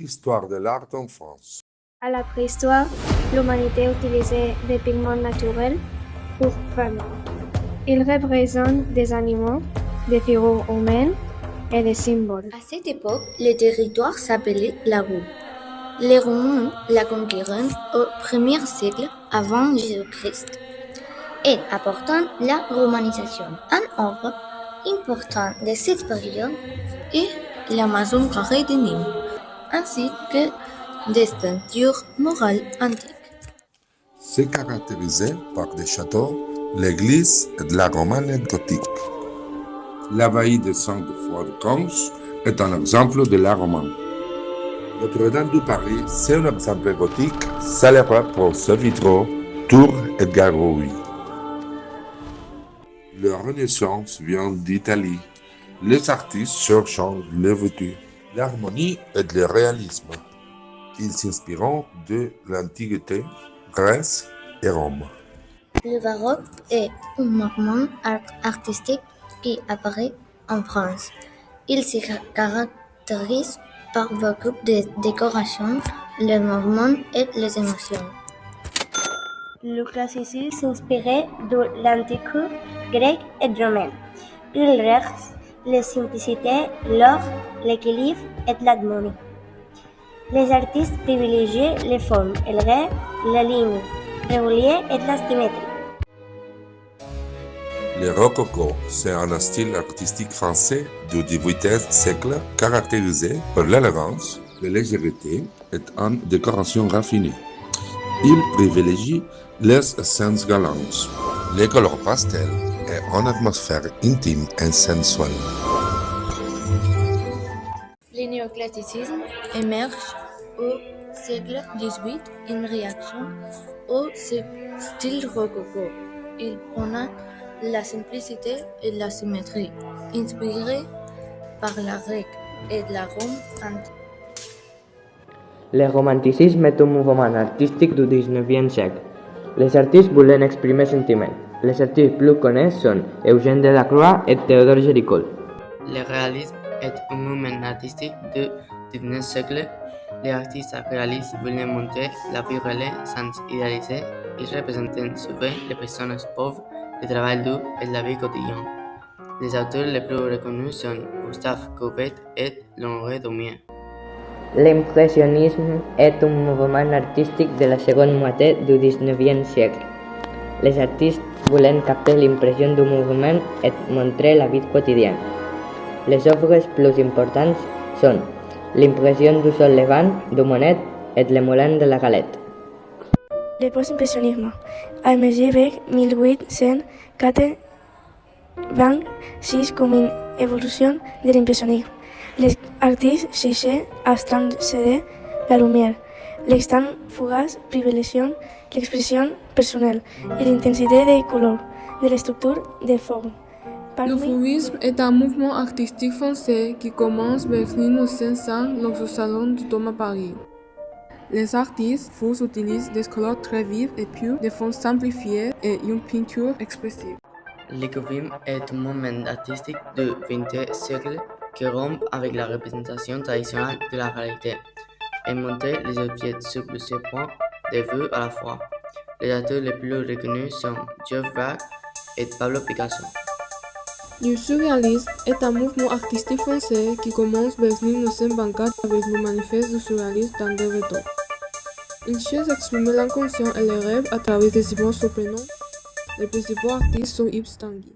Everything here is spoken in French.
Histoire de l'art en France. À la préhistoire, l'humanité utilisait des pigments naturels pour peindre. Ils représentent des animaux, des figures humaines et des symboles. À cette époque, le territoire s'appelait la Gaule. Les Romains la conquirent au 1er siècle avant Jésus-Christ et apportant la romanisation. Un œuvre important de cette période est la maison carrée de Nîmes, ainsi que des peintures murales antiques. C'est caractérisé par des châteaux, l'église et de la romanette gothique. L'abbaye de Sainte-Foy-de-Cons est un exemple de l'art roman. Notre-Dame de Paris, c'est un exemple gothique célèbre pour ses vitraux, tours et gargouilles. La Renaissance vient d'Italie. Les artistes cherchent le vertu, l'harmonie et le réalisme. Ils s'inspirent de l'Antiquité, Grèce et Rome. Le baroque est un mouvement artistique qui apparaît en France. Il se caractérise par beaucoup de décorations, le mouvement et les émotions. Le classicisme s'inspirait de l'antiquité grecque et romaine. Il recherche la simplicité, l'ordre, l'équilibre et l'harmonie. Les artistes privilégient les formes, le rai, la ligne régulière et la symétrie. Le rococo, c'est un style artistique français du XVIIIe siècle caractérisé par l'élégance, la légèreté et une décoration raffinée. Il privilégie les scènes galantes, les couleurs pastel et une atmosphère intime et sensuelle. Le néoclassicisme émerge au siècle XVIII en réaction au style rococo. Il prône la simplicité et la symétrie, inspiré par la Grèce et la Rome antique. Le romanticisme est un mouvement artistique du XIXe siècle. Les artistes voulaient exprimer sentiments. Les artistes plus connus sont Eugène Delacroix et Théodore Géricault. Le réalisme est un mouvement artistique du XIXe siècle. Les artistes réalistes voulaient montrer la vie réelle sans idéaliser. Ils représentaient souvent les personnes pauvres, le travail dur et la vie quotidienne. Les auteurs les plus reconnus sont Gustave Courbet et Honoré Daumier. L'impressionnisme est un mouvement artistique de la seconde moitié du XIXe siècle. Les artistes voulaient capter l'impression du mouvement et montrer la vie quotidienne. Les œuvres plus importantes sont l'impression du sol levant, du Monet et le moulin de la Galette. Le post-impressionnisme a émergé avec 1886 comme une évolution de l'impressionnisme. Les artistes cherchaient à transcender la lumière. L'instant fugace privilégiant l'expression personnelle et l'intensité des couleurs, de la structure des formes. Le fauvisme est un mouvement artistique français qui commence vers 1905 dans le salon de Thomas Paris. Les artistes fous utilisent des couleurs très vives et pures, des fonds simplifiés et une peinture expressive. Le cubisme est un mouvement artistique du XXe siècle qui rompt avec la représentation traditionnelle de la réalité et montre les objets sous plusieurs points de vue à la fois. Les auteurs les plus reconnus sont Georges Braque et Pablo Picasso. Le surréalisme est un mouvement artistique français qui commence vers 1924 avec le manifeste du surréalisme d'André Breton. Il cherche à exprimer l'inconscient et les rêves à travers des images surprenantes. Les principaux artistes sont Yves Tanguy.